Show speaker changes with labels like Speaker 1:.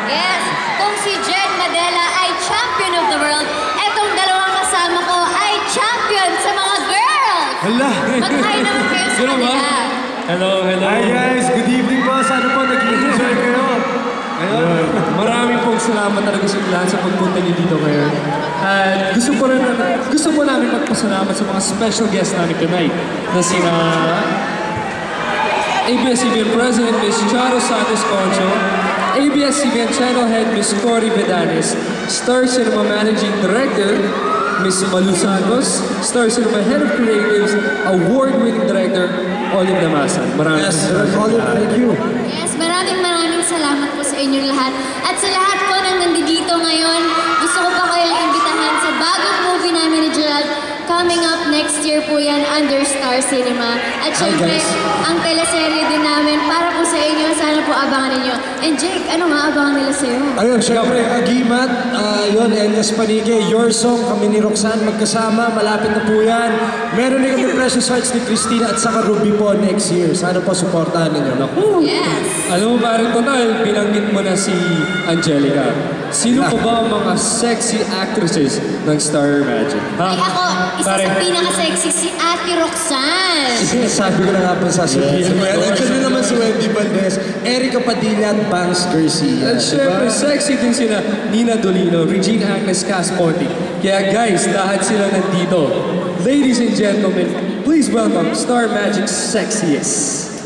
Speaker 1: Yes, kung si Jen Madela ay champion of the world, etong dalawang kasama ko ay champion sa mga girls!
Speaker 2: Hala!
Speaker 1: Mag-hi naman kayo sa kanila.
Speaker 3: Hello, hello.
Speaker 2: Hi guys, good evening po. Sana po nag-enjoy kayo.
Speaker 3: Ayun. Maraming pong salamat talaga sa lahat sa pagpunta niyo dito ngayon. At gusto po namin magpasalamat sa mga special guests namin tonight na sina ABS-CBN President Ms. Charo Santos Concho, ABS-CBN Channel Head Ms. Cory Vedanes, Star Cinema Managing Director Ms. Malu Santos, Star Cinema Head of Creatives, Award-winning Director Olive Damasan. Maraming
Speaker 2: Olive, thank you.
Speaker 1: Yes, maraming salamat po sa inyong lahat. At sa lahat po nang nandito ngayon, gusto ko pa kayong imbitahan sa bagong movie namin ni Gerald. Coming up next year po yan under Star Cinema. At syempre, ang teleserye din namin para po sa inyo. Sana po abangan ninyo. And Jake, ano nga abangan nila sa'yo?
Speaker 2: Ayun, syempre, Agimat, yun, Elias Panige, Your Song, kami ni Roxanne magkasama, malapit na po yan. Meron din kami Precious Hearts ni Christina at saka Ruby po next year. Sana po supportahan ninyo. Naku!
Speaker 1: Yes!
Speaker 3: Alam mo ba rin total, binanggit mo na si Angelica. Sino pa ba ang mga sexy actresses ng Star Magic?
Speaker 1: Ay ako, isa sa pinaka-sexy si Ate Roxanne.
Speaker 2: Sinasabi ko na nga po sasabihin mo yan. Nandiyan na naman si Wendy Valdez, Erica Padilla at Banks Garcia.
Speaker 3: At syempre, sexy din sila Nina Dolino, Regina Agnes Casponti. Kaya guys, lahat sila nandito. Ladies and gentlemen, please welcome Star Magic's sexiest.